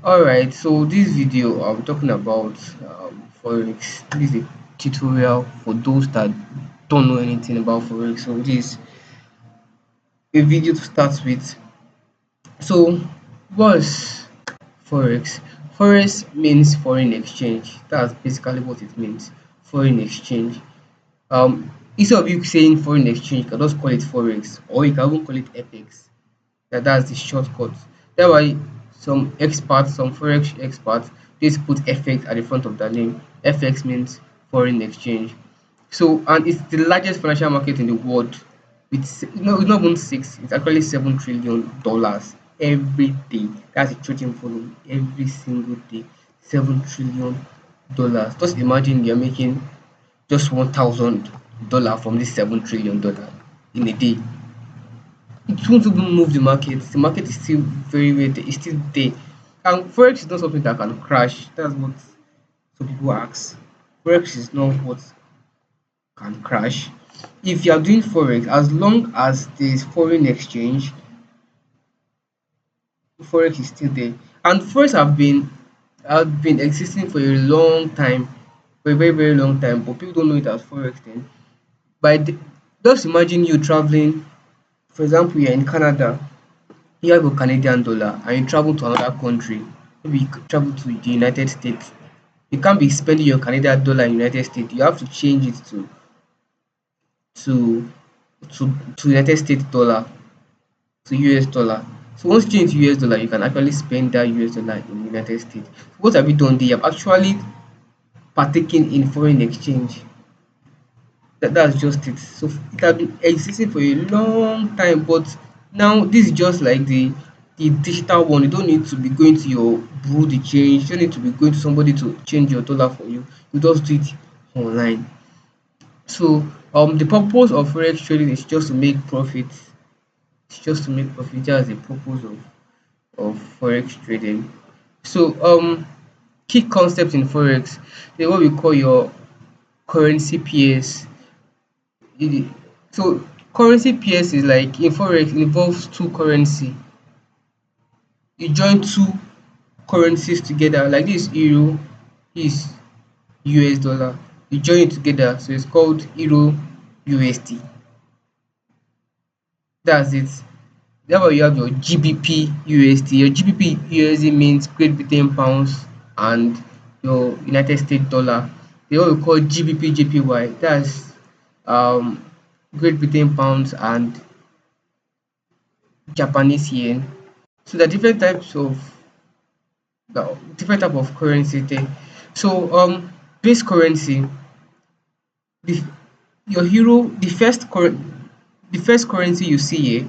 Alright, so this video I'm talking about Forex. This is a tutorial for those that don't know anything about Forex. So this is a video to start with. So what's Forex? Forex means foreign exchange. That's basically what it means. Foreign exchange. Instead of you saying foreign exchange, you can just call it Forex, or you can even call it FX. That's the shortcut. That's why some forex experts, just put FX at the front of their name. FX means foreign exchange. So, and it's the largest financial market in the world. It's not even six. It's actually $7 trillion every day. That's the trading volume every single day. $7 trillion. Just imagine you're making just $1,000 from this $7 trillion in a day. It won't even move the market. The market is still very there. It's still there. And Forex is not something that can crash. That's what some people ask. Forex is not what can crash. If you are doing Forex, as long as there is foreign exchange, Forex is still there. And Forex have been existing for a long time, for a very long time, but people don't know it as Forex then. By the, just imagine you traveling, for example, you're in Canada, you have a Canadian dollar and you travel to another country, maybe you travel to the United States, you can't be spending your Canadian dollar in United States. You have to change it to to United States dollar, to US dollar. So once you change to US dollar, you can actually spend that US dollar in United States. What have you done there? You have actually partaken in foreign exchange. That's just it. So it has been existing for a long time, but now this is just like the digital one. You don't need to be going to your bureau de change. You don't need to be going to somebody to change your dollar for you. You just do it online. So the purpose of forex trading is just to make profit. It's just to make profit. That's the purpose of forex trading. So key concept in forex is what we call your currency pairs. it so currency pairs is like in forex, it involves two currency. You join two currencies together, like this euro, is US dollar. You join it together, so it's called euro USD. That's it. That's why you have your GBP USD. Your GBP USD means Great Britain pounds, and your United States dollar. The what we call GBP JPY, that's um Great Britain pounds and Japanese yen. So there are different type of currency there. So base currency, the your euro, the first currency you see here,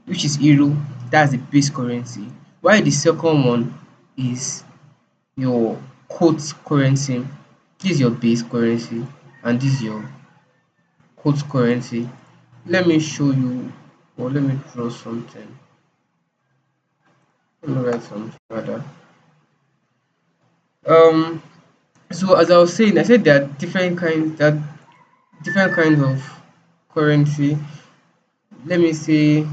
which is euro, that's the base currency. While the second one is your quote currency. This is your base currency and this is your quote currency. Let me show you, or let me draw something. Let me write something rather. Um so as I was saying, I said there are different kinds of currency. Let me say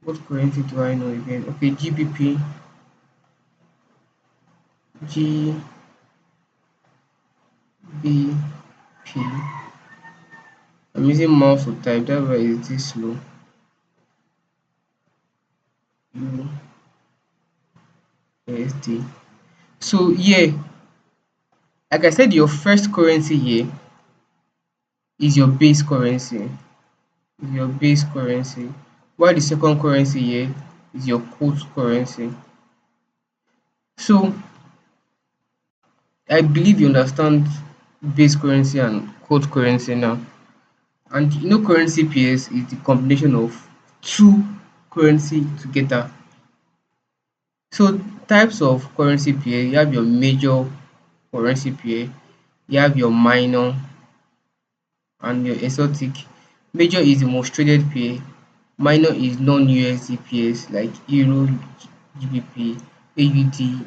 what currency do I know again? Okay, GBP, GBP. I'm using mouse to type, that's why it's this slow. USD. So yeah, like I said, your first currency here is your base currency. Is your base currency. While the second currency here is your quote currency. So I believe you understand base currency and quote currency now. And you know currency pairs is the combination of two currency together. So types of currency pair, you have your major currency pair, you have your minor and your exotic. Major is the most traded pair, minor is non-USD pairs like Euro, GBP, AUD,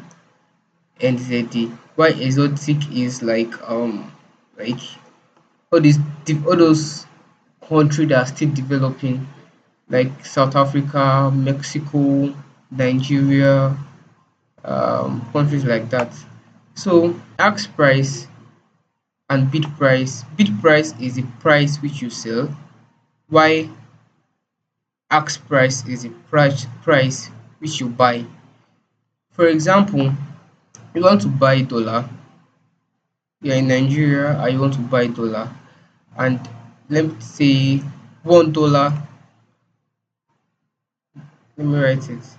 NZD, while exotic is like all those country that are still developing. like South Africa, Mexico, Nigeria, countries like that. So ask price and bid price. Bid price is the price which you sell, while ask price is the price which you buy. For example, you want to buy dollar, you're in Nigeria and you want to buy dollar, and let me say $1, let me write it.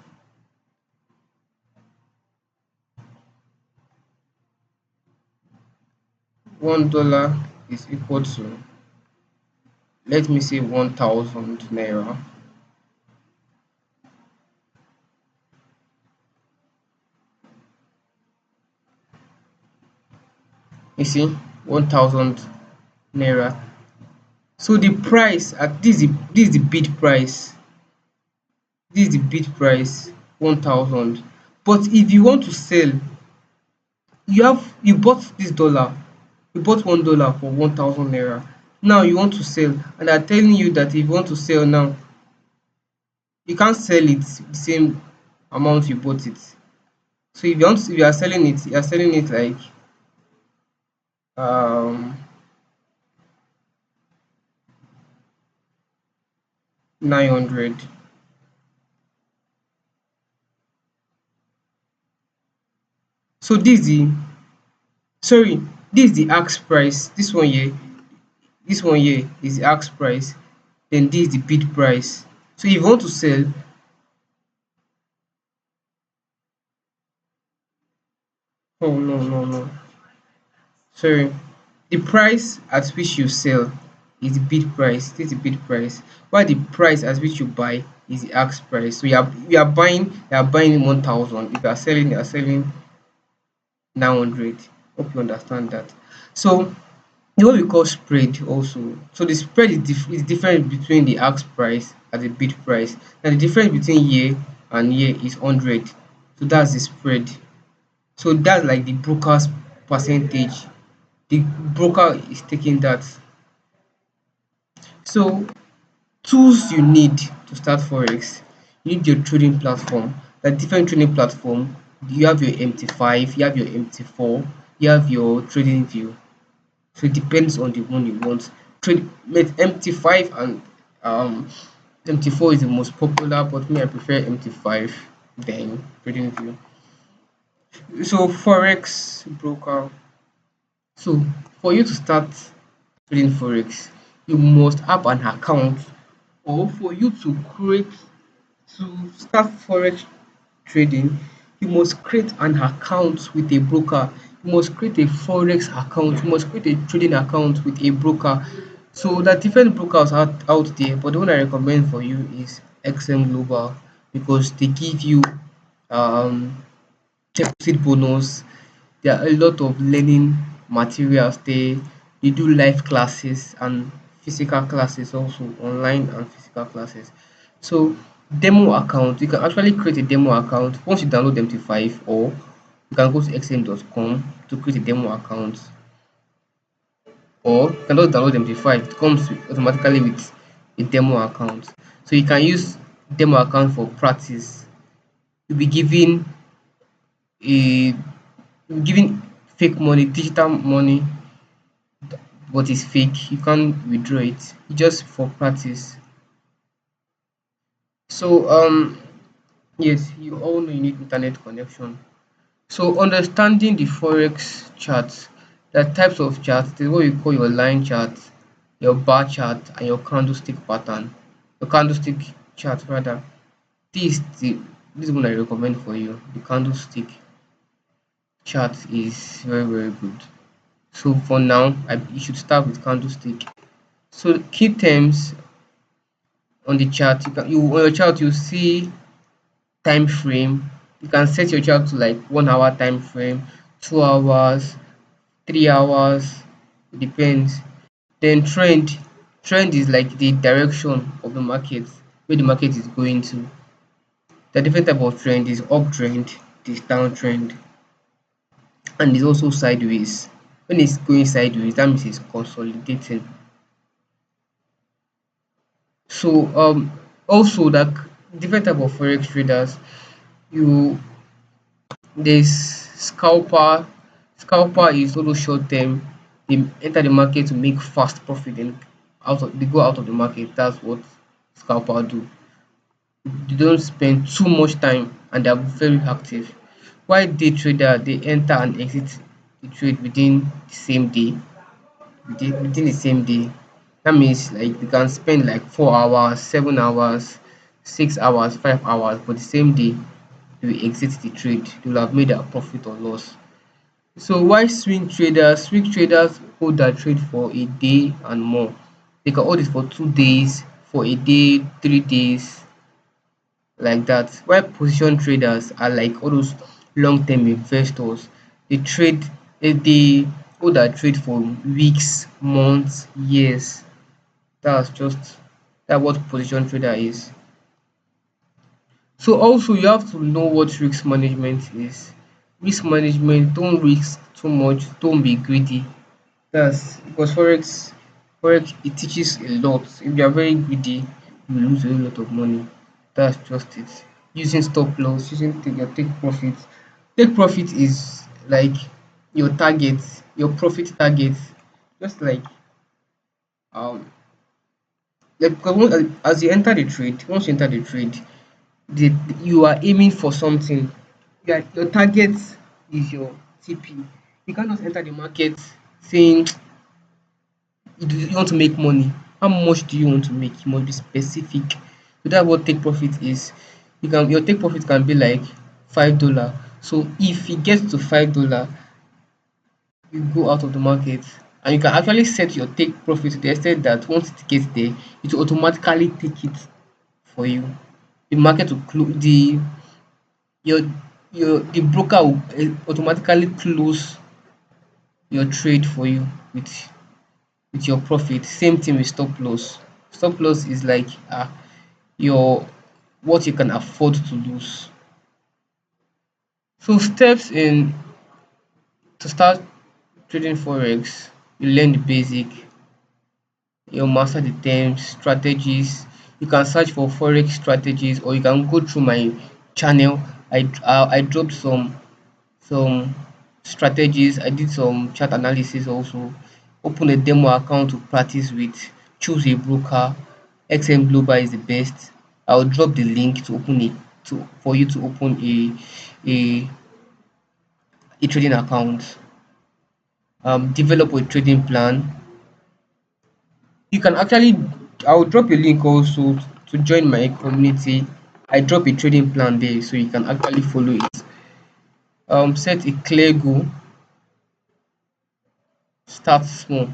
$1 is equal to, let me say, 1,000 naira. You see, 1,000 naira. So the price at this is the bid price. This is the bid price, 1,000. But if you want to sell, you bought this dollar, you bought $1 for 1,000 naira. Now you want to sell, and they're telling you that if you want to sell now, you can't sell it the same amount you bought it. So if you are selling it, you are selling it like um 900. So sorry, this is the ask price. This one here is the ask price. Then this is the bid price. So if you want to sell, oh no, no, no, sorry, the price at which you sell is the bid price. This is the bid price. While the price at which you buy is the ask price. So you are buying 1,000. If you are selling, you are selling 900. Hope you understand that. So what we call spread also. So the spread is different between the ask price and the bid price. And the difference between year and year is 100. So that's the spread. So that's like the broker's percentage. The broker is taking that. So tools you need to start Forex. You need your trading platform. The different trading platform. You have your MT5, you have your MT4, you have your trading view. So it depends on the one you want. Trade with MT5 and um MT4 is the most popular, but me I prefer MT5 than TradingView. So Forex broker. So for you to start trading Forex, you must have an account, or for you to create to start Forex trading, you must create an account with a broker. You must create a Forex account. You must create a trading account with a broker. So there are different brokers out there, but the one I recommend for you is XM Global, because they give you um deposit bonus. There are a lot of learning materials there. They do live classes and physical classes also, online and physical classes. So demo account, you can actually create a demo account once you download MT5, or you can go to xm.com to create a demo account, or you can just download MT5. It comes automatically with a demo account. So you can use demo account for practice. You'll be given a giving fake money, digital money, but it's fake. You can't withdraw it. It's just for practice. So yes, you all know you need internet connection. So understanding the forex charts, there are types of charts. There's what you call your line chart, your bar chart, and your candlestick pattern. Your candlestick chart rather. This the this one I recommend for you. The candlestick chart is very good. So for now, you should start with candlestick. So key terms on the chart, on your chart you see time frame. You can set your chart to like 1 hour time frame, 2 hours, 3 hours. It depends. Then trend is like the direction of the market, where the market is going to. The different type of trend is uptrend, this downtrend, and it's also sideways. When it's going sideways, that means it's consolidating. So Also, like different type of forex traders, you there's scalper. Scalper is all those short term. They enter the market to make fast profit and they go out of the market. That's what scalper do. They don't spend too much time and they're very active. While day trader, they enter and exit the trade within the same day. Within the same day. That means like they can spend like 4 hours, 7 hours, 6 hours, 5 hours, but the same day they will exit the trade. They will have made a profit or loss. So why swing traders hold their trade for a day and more. They can hold it for 2 days, for a day, 3 days, like that. While position traders are like all those long term investors. They trade they hold their trade for weeks, months, years. That's just that what position trader is. So also you have to know what risk management is. Risk management, don't risk too much, don't be greedy. That's because forex it teaches a lot. If you are very greedy, you will lose a lot of money. That's just it. Using stop loss, using your take profit. Take profit is like your target, your profit target. Just um because as you enter the trade, once you enter the trade, the you are aiming for something. Your target is your TP. You can't just enter the market saying you want to make money. How much do you want to make? You must be specific. So that's what take profit is. Your take profit can be like $5. So if it gets to $5, you go out of the market and you can actually set your take profit to the extent that once it gets there, it will automatically take it for you. The market will close your the broker will automatically close your trade for you with your profit. Same thing with stop loss. Stop loss is like your what you can afford to lose. So steps in to start trading forex, you learn the basic, you master the terms, strategies. You can search for forex strategies or you can go through my channel. I dropped some strategies. I did some chart analysis also. Open a demo account to practice with. Choose a broker. XM Global is the best. I'll drop the link to open it to for you to open a, a trading account. Develop a trading plan. You can actually I'll drop a link also to join my community. I drop a trading plan there so you can actually follow it. Set a clear goal. Start small.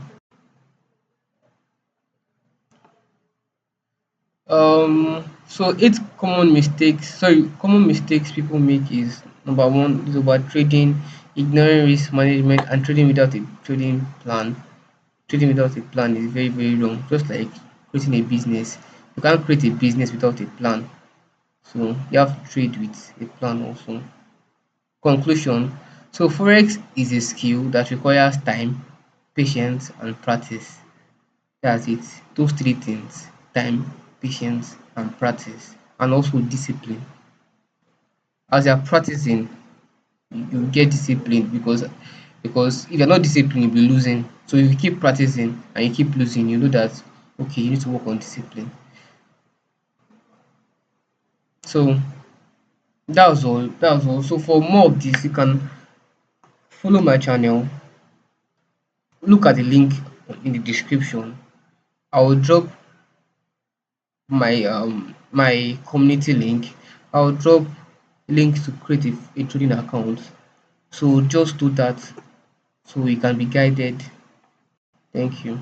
So common mistakes people make is number one is over trading, ignoring risk management, and trading without a trading plan. Trading without a plan is very, very wrong. Just like creating a business, you can't create a business without a plan. So you have to trade with a plan also. Conclusion. So forex is a skill that requires time, patience, and practice. That's it. Those three things: time, patience, and practice, and also discipline. As you are practicing, you get disciplined because if you're not disciplined, you'll be losing. So if you keep practicing and you keep losing, you know that okay, you need to work on discipline. So that was all. That was all. So for more of this, you can follow my channel. Look at the link in the description. I will drop my community link. I'll drop link to create a trading account. So just do that so you can be guided. Thank you.